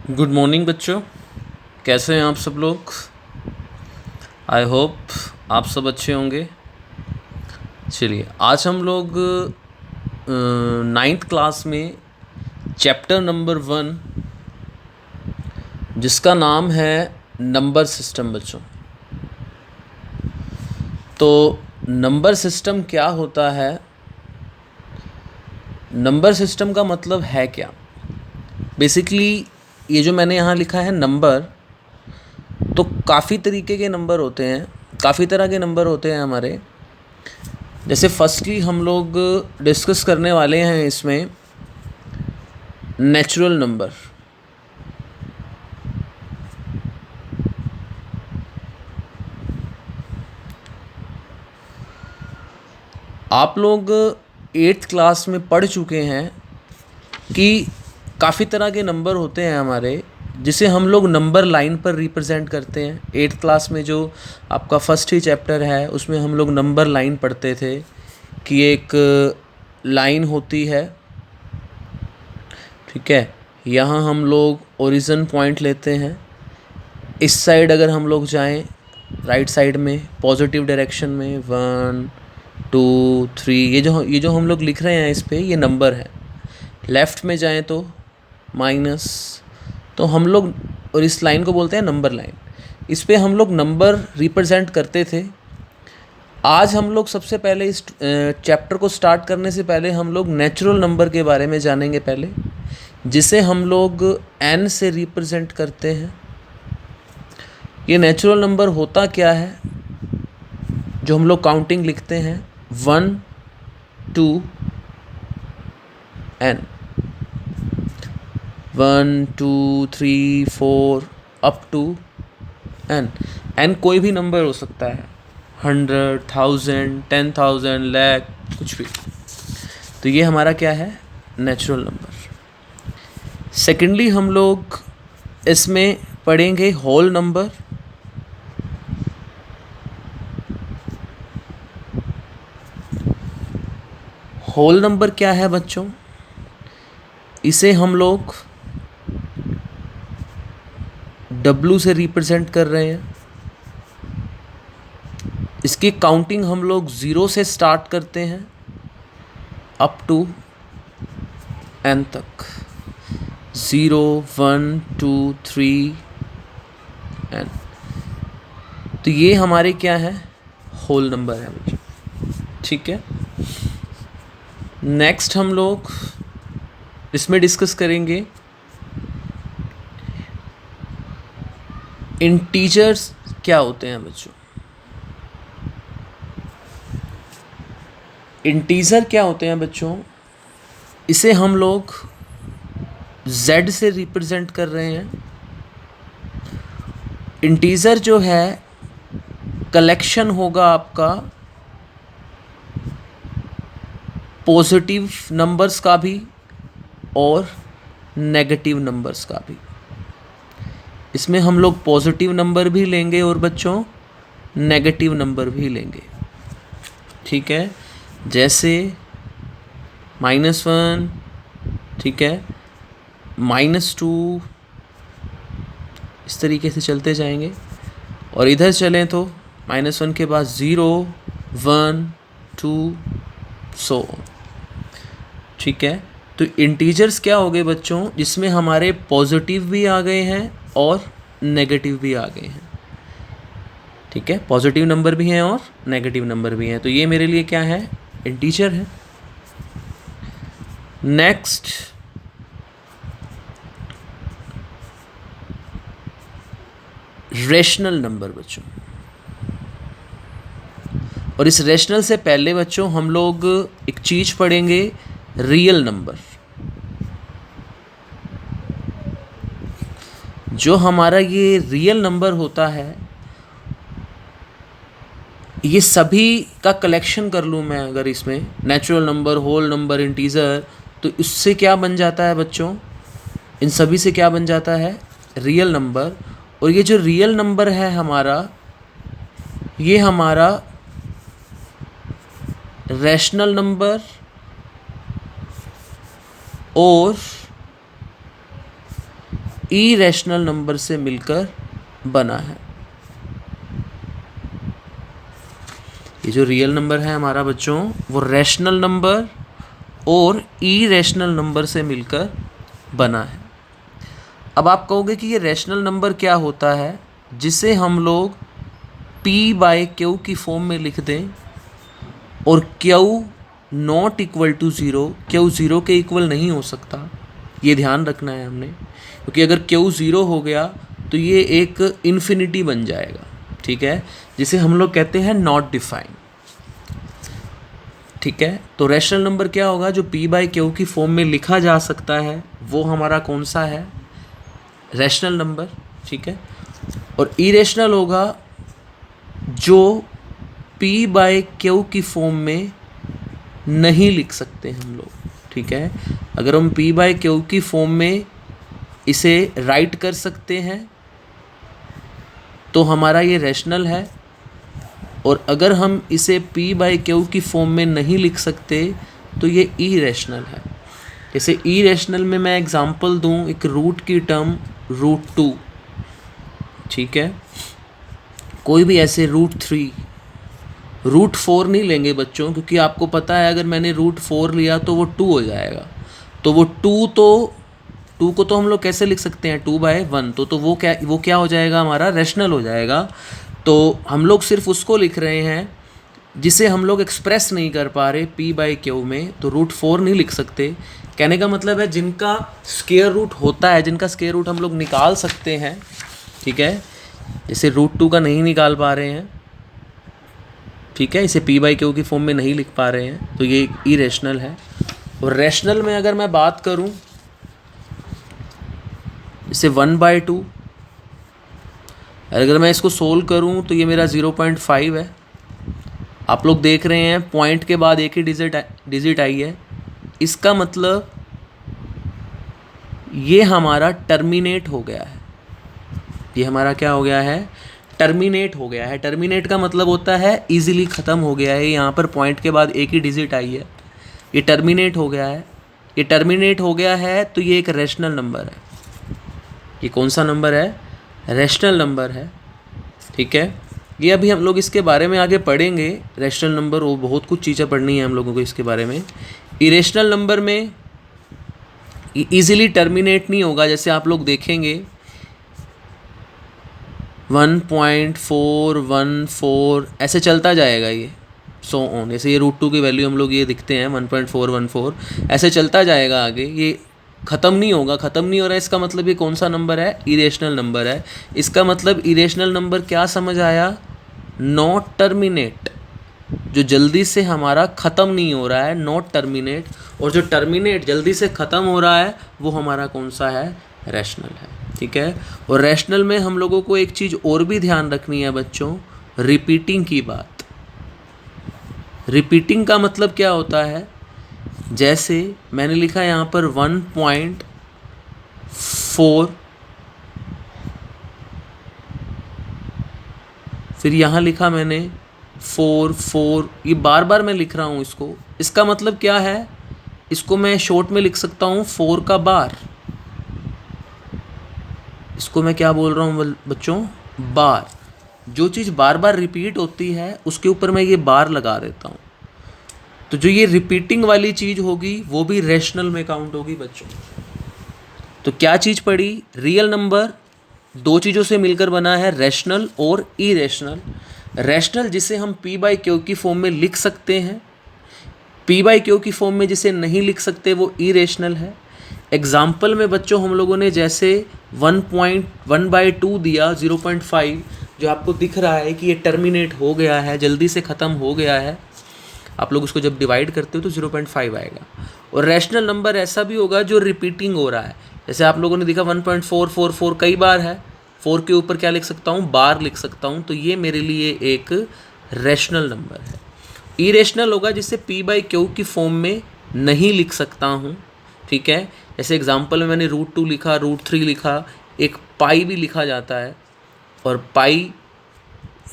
Good morning बच्चों, कैसे हैं आप सब लोग। आई होप आप सब अच्छे होंगे। चलिए, आज हम लोग नाइन्थ क्लास में चैप्टर नंबर 1 जिसका नाम है नंबर सिस्टम बच्चों। तो नंबर सिस्टम क्या होता है, नंबर सिस्टम का मतलब है क्या। बेसिकली ये जो मैंने यहाँ लिखा है नंबर, तो काफ़ी तरीके के नंबर होते हैं, काफ़ी तरह के नंबर होते हैं हमारे। जैसे फर्स्टली हम लोग डिस्कस करने वाले हैं इसमें नेचुरल नंबर। आप लोग 8th क्लास में पढ़ चुके हैं कि काफ़ी तरह के नंबर होते हैं हमारे, जिसे हम लोग नंबर लाइन पर रिप्रेजेंट करते हैं। 8th क्लास में जो आपका फर्स्ट ही चैप्टर है उसमें हम लोग नंबर लाइन पढ़ते थे कि एक लाइन होती है, ठीक है। यहाँ हम लोग ओरिजिन पॉइंट लेते हैं। इस साइड अगर हम लोग जाएं राइट साइड में पॉजिटिव डायरेक्शन में 1 2 3, ये जो हम लोग लिख रहे हैं इस पे ये नंबर है। लेफ़्ट में जाएं तो माइनस, तो हम लोग और इस लाइन को बोलते हैं नंबर लाइन। इस पे हम लोग नंबर रिप्रेजेंट करते थे। आज हम लोग सबसे पहले इस चैप्टर को स्टार्ट करने से पहले हम लोग नेचुरल नंबर के बारे में जानेंगे पहले, जिसे हम लोग n से रिप्रेजेंट करते हैं। ये नेचुरल नंबर होता क्या है, जो हम लोग काउंटिंग लिखते हैं 1 2 n, 1 2 3 4 up to n। n कोई भी नंबर हो सकता है, 100 1000 10,000 लाख, कुछ भी। तो ये हमारा क्या है, नेचुरल नंबर। सेकेंडली हम लोग इसमें पढ़ेंगे होल नंबर। होल नंबर क्या है बच्चों, इसे हम लोग W से रिप्रेजेंट कर रहे हैं। इसकी काउंटिंग हम लोग 0 से स्टार्ट करते हैं अप टू n तक, 0 1 2 3 n। तो ये हमारे क्या है, होल नंबर है बच्चों, ठीक है। नेक्स्ट हम लोग इसमें डिस्कस करेंगे इंटीजर्स क्या होते हैं बच्चों। इंटीजर क्या होते हैं बच्चों, इसे हम लोग z से रिप्रेजेंट कर रहे हैं। इंटीजर जो है कलेक्शन होगा आपका पॉजिटिव नंबर्स का भी और नेगेटिव नंबर्स का भी। इसमें हम लोग पॉजिटिव नंबर भी लेंगे और बच्चों नेगेटिव नंबर भी लेंगे, ठीक है। जैसे -1, ठीक है, -2, इस तरीके से चलते जाएंगे। और इधर चलें तो -1 के बाद 0 1 2 सो, ठीक है। तो इंटीजर्स क्या हो गए बच्चों, जिसमें हमारे पॉजिटिव भी आ गए हैं और नेगेटिव भी आ गए हैं, ठीक है। पॉजिटिव नंबर भी हैं और नेगेटिव नंबर भी हैं। तो ये मेरे लिए क्या है, इंटीजर है। नेक्स्ट रेशनल नंबर बच्चों। और इस रेशनल से पहले बच्चों हम लोग एक चीज पढ़ेंगे, रियल नंबर। जो हमारा ये रियल नंबर होता है, ये सभी का कलेक्शन कर लूँ मैं अगर इसमें, natural number, whole number, integer, तो इससे क्या बन जाता है बच्चों, इन सभी से क्या बन जाता है, रियल नंबर। और ये जो रियल नंबर है हमारा, ये हमारा रैशनल नंबर और इरेशनल नंबर से मिलकर बना है। ये जो रियल नंबर है हमारा बच्चों, वो रैशनल नंबर और इरेशनल नंबर से मिलकर बना है। अब आप कहोगे कि ये रैशनल नंबर क्या होता है जिसे हम लोग p/q की फॉर्म में लिख दें और q not equal to zero, q zero के इक्वल नहीं हो सकता, ये ध्यान रखना है हमने, क्योंकि अगर q ज़ीरो हो गया तो ये एक इन्फिनिटी बन जाएगा, ठीक है, जिसे हम लोग कहते हैं नॉट डिफाइन। ठीक है, तो रैशनल नंबर क्या होगा जो p/q की फॉर्म में लिखा जा सकता है, वो हमारा कौन सा है, रैशनल नंबर। ठीक है, और इरेशनल होगा जो p/q की फॉर्म में नहीं लिख सकते हम लोग। ठीक है, अगर हम p/q की फॉर्म में इसे राइट कर सकते हैं तो हमारा ये रैशनल है, और अगर हम इसे p/q की फॉर्म में नहीं लिख सकते तो ये इरेशनल है। जैसे इरेशनल में मैं एग्जांपल दूं, एक रूट की टर्म √2, ठीक है, कोई भी ऐसे √3, √4 नहीं लेंगे बच्चों, क्योंकि आपको पता है अगर मैंने √4 लिया तो वो 2 हो जाएगा, तो वो 2 को तो हम लोग कैसे लिख सकते हैं, 2/1, तो वो क्या हो जाएगा, हमारा रैशनल हो जाएगा। तो हम लोग सिर्फ उसको लिख रहे हैं जिसे हम लोग एक्सप्रेस नहीं कर पा रहे p/q में, तो √4 नहीं लिख सकते। कहने का मतलब है जिनका स्क्वायर रूट होता है, जिनका स्क्वायर रूट हम लोग निकाल सकते हैं, ठीक है, जैसे √2 का नहीं निकाल पा रहे हैं, ठीक है, इसे p/q की फॉर्म में नहीं लिख पा रहे हैं, तो ये इरेशनल है। और रैशनल में अगर मैं बात करूं, जैसे 1/2, अगर मैं इसको सोल्व करूं तो ये मेरा 0.5 है। आप लोग देख रहे हैं पॉइंट के बाद एक ही डिजिट आई है, इसका मतलब ये हमारा टर्मिनेट हो गया है। ये हमारा क्या हो गया है, टर्मिनेट हो गया है। टर्मिनेट का मतलब होता है इजीली ख़त्म हो गया है। यहाँ पर पॉइंट के बाद एक ही डिजिट आई है, ये टर्मिनेट हो गया है। ये टर्मिनेट हो गया है तो ये एक रैशनल नंबर है। ये कौन सा नंबर है, रैशनल नंबर है। ठीक है, ये अभी हम लोग इसके बारे में आगे पढ़ेंगे, रैशनल नंबर, वो बहुत कुछ चीज़ें पढ़नी है हम लोगों को इसके बारे में। इरेशनल नंबर में इजीली टर्मिनेट नहीं होगा, जैसे आप लोग देखेंगे 1.414 ऐसे चलता जाएगा ये, सो ऑन। जैसे ये √2 की वैल्यू हम लोग ये दिखते हैं 1.414, ऐसे चलता जाएगा आगे, ये ख़त्म नहीं होगा। ख़त्म नहीं हो रहा है, इसका मतलब ये कौन सा नंबर है, इरेशनल नंबर है। इसका मतलब इरेशनल नंबर क्या समझ आया, नॉट टर्मिनेट, जो जल्दी से हमारा ख़त्म नहीं हो रहा है, नॉट टर्मिनेट। और जो टर्मिनेट जल्दी से ख़त्म हो रहा है वो हमारा कौन सा है, रैशनल है। ठीक है, और रैशनल में हम लोगों को एक चीज़ और भी ध्यान रखनी है बच्चों, रिपीटिंग की बात। रिपीटिंग का मतलब क्या होता है, जैसे मैंने लिखा यहाँ पर 1.4, फिर यहाँ लिखा मैंने 4, ये बार बार मैं लिख रहा हूँ इसको। इसका मतलब क्या है, इसको मैं शॉर्ट में लिख सकता हूँ 4 का बार। इसको मैं क्या बोल रहा हूँ बच्चों, बार। जो चीज़ बार बार रिपीट होती है उसके ऊपर मैं ये बार लगा देता हूँ, तो जो ये रिपीटिंग वाली चीज़ होगी वो भी रैशनल में काउंट होगी बच्चों। तो क्या चीज़ पड़ी, रियल नंबर दो चीज़ों से मिलकर बना है, रैशनल और इरेशनल। रैशनल जिसे हम p/q की फॉर्म में लिख सकते हैं, p/q की फॉर्म में जिसे नहीं लिख सकते वो इरेशनल है। एग्जाम्पल में बच्चों हम लोगों ने जैसे 1.1/2 दिया, 0.5, जो आपको दिख रहा है कि ये टर्मिनेट हो गया है, जल्दी से ख़त्म हो गया है। आप लोग उसको जब डिवाइड करते हो तो 0.5 आएगा। और रैशनल नंबर ऐसा भी होगा जो रिपीटिंग हो रहा है, जैसे आप लोगों ने देखा 1.444 कई बार है, 4 के ऊपर क्या लिख सकता हूँ, बार लिख सकता हूँ, तो ये मेरे लिए एक रैशनल नंबर है। इरेशनल होगा जिसे p/q की फॉर्म में नहीं लिख सकता हूँ। ठीक है, जैसे एग्जांपल में मैंने √2 लिखा, √3 लिखा, एक पाई भी लिखा जाता है, और पाई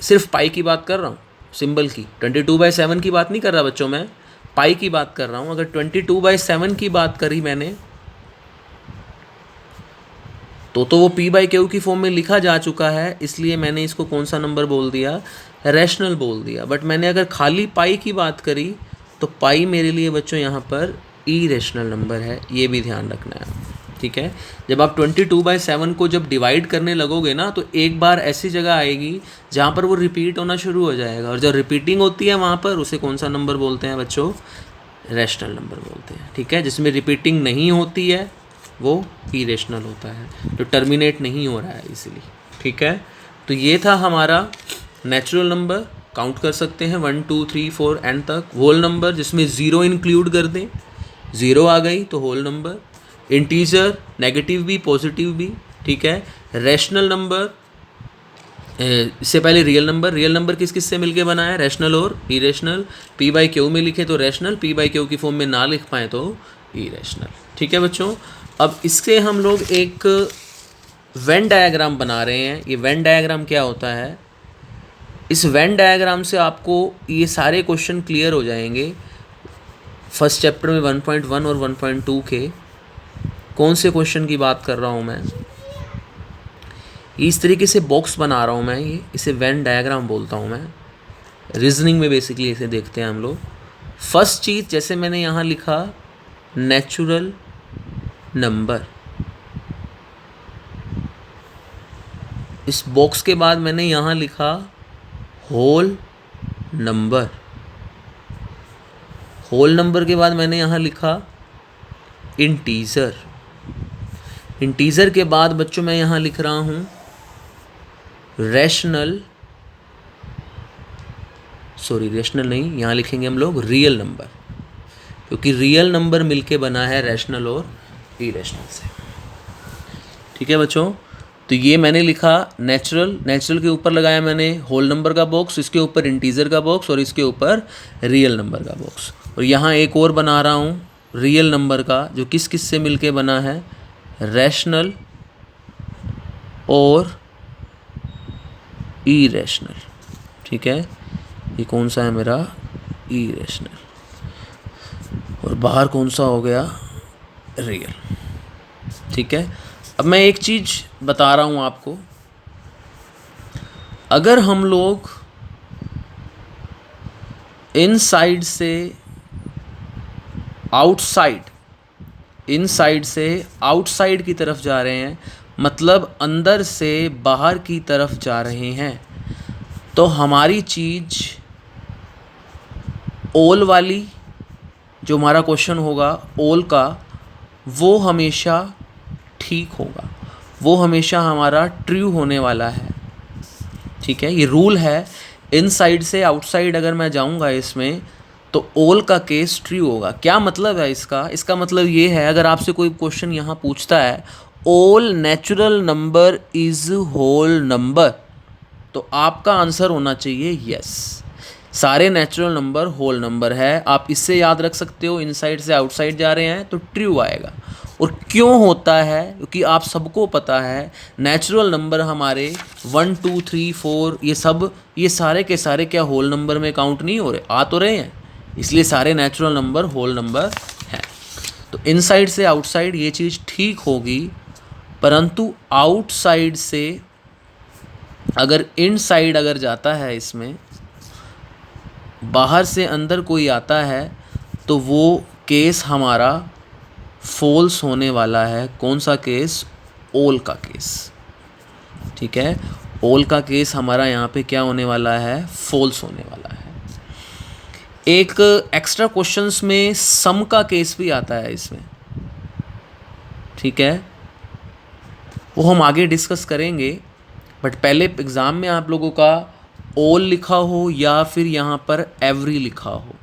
सिर्फ पाई की बात कर रहा हूँ, सिंबल की, 22/7 की बात नहीं कर रहा बच्चों, मैं पाई की बात कर रहा हूँ। अगर 22/7 की बात करी मैंने तो वो पी बाई क्यू की फॉर्म में लिखा जा चुका है, इसलिए मैंने इसको कौन सा नंबर बोल दिया, रैशनल बोल दिया। बट मैंने अगर खाली पाई की बात करी तो पाई मेरे लिए बच्चों यहाँ पर इरेशनल नंबर है, ये भी ध्यान रखना है, ठीक है। जब आप 22/7 को जब डिवाइड करने लगोगे ना, तो एक बार ऐसी जगह आएगी जहाँ पर वो रिपीट होना शुरू हो जाएगा, और जब रिपीटिंग होती है वहाँ पर उसे कौन सा नंबर बोलते हैं बच्चों, रैशनल नंबर बोलते हैं, ठीक है। जिसमें रिपीटिंग नहीं होती है वो इरेशनल होता है, जो टर्मिनेट नहीं हो रहा है इसीलिए, ठीक है। तो ये था हमारा नेचुरल नंबर, काउंट कर सकते हैं 1 2 3 4 एंड तक। होल नंबर जिसमें ज़ीरो इंक्लूड कर दें, ज़ीरो आ गई तो होल नंबर। इंटीजर, नेगेटिव भी पॉजिटिव भी, ठीक है। रैशनल नंबर, इससे पहले रियल नंबर, रियल नंबर किस किस से मिलके बना है, रैशनल और इरेशनल। पी बाई क्यू में लिखे तो रैशनल, पी बाई क्यू की फॉर्म में ना लिख पाए तो इरेशनल, ठीक है बच्चों। अब इससे हम लोग एक वेन डायग्राम बना रहे हैं। ये वेन डायग्राम क्या होता है, इस वेन डायग्राम से आपको ये सारे क्वेश्चन क्लियर हो जाएंगे। फर्स्ट चैप्टर में 1.1 और 1.2 के कौन से क्वेश्चन की बात कर रहा हूँ मैं, इस तरीके से बॉक्स बना रहा हूँ मैं, ये इसे वेन डायग्राम बोलता हूँ मैं। रीजनिंग में बेसिकली इसे देखते हैं हम लोग। फर्स्ट चीज़ जैसे मैंने यहाँ लिखा नेचुरल नंबर, इस बॉक्स के बाद मैंने यहाँ लिखा होल नंबर, होल नंबर के बाद मैंने यहाँ लिखा इंटीजर, इंटीजर के बाद बच्चों मैं यहाँ लिख रहा हूँ रैशनल, सॉरी रैशनल नहीं, यहाँ लिखेंगे हम लोग रियल नंबर, क्योंकि रियल नंबर मिलके बना है रैशनल और इरेशनल से, ठीक है बच्चों। तो ये मैंने लिखा नेचुरल, नेचुरल के ऊपर लगाया मैंने होल नंबर का बॉक्स, इसके ऊपर इंटीजर का बॉक्स और इसके ऊपर रियल नंबर का बॉक्स। और यहाँ एक और बना रहा हूँ रियल नंबर का, जो किस किस से मिलके बना है, रैशनल और इरेशनल, ठीक है। ये कौन सा है मेरा, इरेशनल, और बाहर कौन सा हो गया, रियल, ठीक है। अब मैं एक चीज़ बता रहा हूँ आपको, अगर हम लोग इनसाइड से आउटसाइड, इनसाइड से आउटसाइड की तरफ जा रहे हैं, मतलब अंदर से बाहर की तरफ जा रहे हैं, तो हमारी चीज़ ओल वाली, जो हमारा क्वेश्चन होगा ओल का, वो हमेशा ठीक होगा, वो हमेशा हमारा ट्रू होने वाला है, ठीक है। ये रूल है, इनसाइड से आउटसाइड अगर मैं जाऊंगा इसमें तो ओल का केस ट्रू होगा। क्या मतलब है इसका, इसका मतलब ये है, अगर आपसे कोई क्वेश्चन यहाँ पूछता है all natural number is whole number, तो आपका आंसर होना चाहिए यस, सारे नेचुरल नंबर होल नंबर है। आप इससे याद रख सकते हो, इनसाइड से आउटसाइड जा रहे हैं तो ट्रू आएगा। और क्यों होता है, क्योंकि आप सबको पता है नेचुरल नंबर हमारे 1 2 3 4 ये सारे के सारे क्या होल नंबर में काउंट नहीं हो रहे, आ तो रहे हैं, इसलिए सारे नेचुरल नंबर होल नंबर हैं। तो इनसाइड से आउटसाइड ये चीज़ ठीक होगी, परंतु आउटसाइड से अगर इनसाइड अगर जाता है, इसमें बाहर से अंदर कोई आता है, तो वो केस हमारा फॉल्स होने वाला है। कौन सा केस, ओल का केस, ठीक है। ओल का केस हमारा यहाँ पे क्या होने वाला है, फॉल्स होने वाला है। एक एक्स्ट्रा क्वेश्चंस में सम का केस भी आता है इसमें, ठीक है, वो हम आगे डिस्कस करेंगे। बट पहले एग्ज़ाम में आप लोगों का ऑल लिखा हो या फिर यहाँ पर एवरी लिखा हो,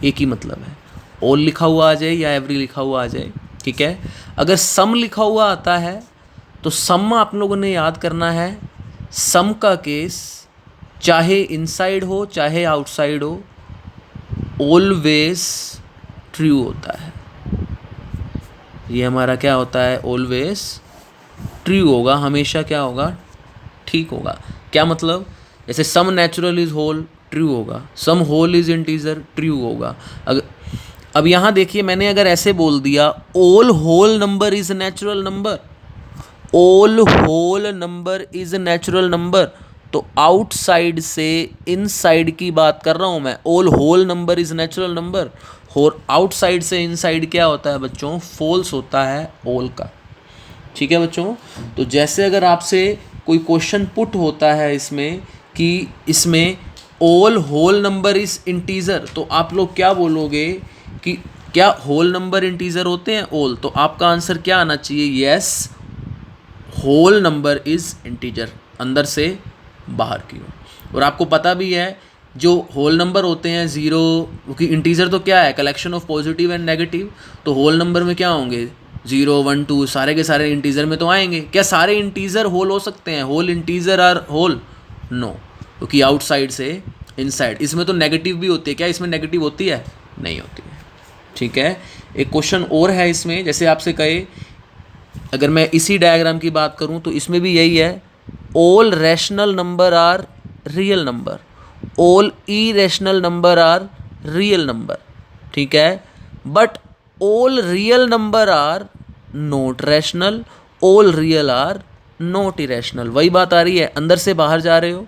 एक ही मतलब है, ऑल लिखा हुआ आ जाए या एवरी लिखा हुआ आ जाए, ठीक है। अगर सम लिखा हुआ आता है तो सम आप लोगों ने याद करना है, सम का केस चाहे इनसाइड हो चाहे आउटसाइड हो, ऑलवेज ट्रू होता है। ये हमारा क्या होता है, ऑलवेज ट्रू होगा, हमेशा क्या होगा, ठीक होगा। क्या मतलब, जैसे some natural is whole true होगा, some whole is integer true होगा। अगर अब यहाँ देखिए, मैंने अगर ऐसे बोल दिया all whole number is natural number, all whole number is natural number, तो आउटसाइड से इनसाइड की बात कर रहा हूँ मैं। All whole number is natural number, और आउटसाइड से इनसाइड क्या होता है बच्चों, फॉल्स होता है ऑल का। ठीक है बच्चों, तो जैसे अगर आपसे कोई क्वेश्चन पुट होता है इसमें कि इसमें all whole number is integer, तो आप लोग क्या बोलोगे कि क्या होल नंबर इंटीजर होते हैं ऑल, तो आपका आंसर क्या आना चाहिए, yes whole number is integer, अंदर से बाहर की ओर। और आपको पता भी है जो होल नंबर होते हैं ज़ीरो, क्योंकि इंटीजर तो क्या है, collection of positive and negative, तो होल नंबर में क्या होंगे, 0 1 2 सारे के सारे इंटीजर में तो आएंगे। क्या सारे इंटीजर होल हो सकते हैं, whole integer are whole, no, क्योंकि आउटसाइड से इनसाइड। इसमें तो नेगेटिव भी होती है, क्या इसमें नेगेटिव होती है, नहीं होती है। ठीक है, एक क्वेश्चन और है इसमें, जैसे आपसे कहे, अगर मैं इसी डायग्राम की बात करूं तो इसमें भी यही है, all rational number are real number, all irrational number are real number. ठीक है, but all real number are not rational, all real are not irrational. वही बात आ रही है, अंदर से बाहर जा रहे हो,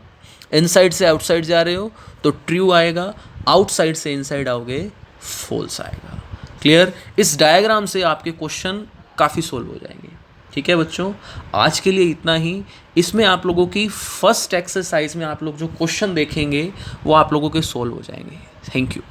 इनसाइड से आउटसाइड जा रहे हो तो ट्रू आएगा, आउटसाइड से इनसाइड आओगे फॉल्स आएगा। क्लियर, इस डायग्राम से आपके क्वेश्चन काफ़ी सोल्व हो जाएंगे। ठीक है बच्चों, आज के लिए इतना ही। इसमें आप लोगों की फर्स्ट एक्सरसाइज में आप लोग जो क्वेश्चन देखेंगे वो आप लोगों के सोल्व हो जाएंगे। Thank you.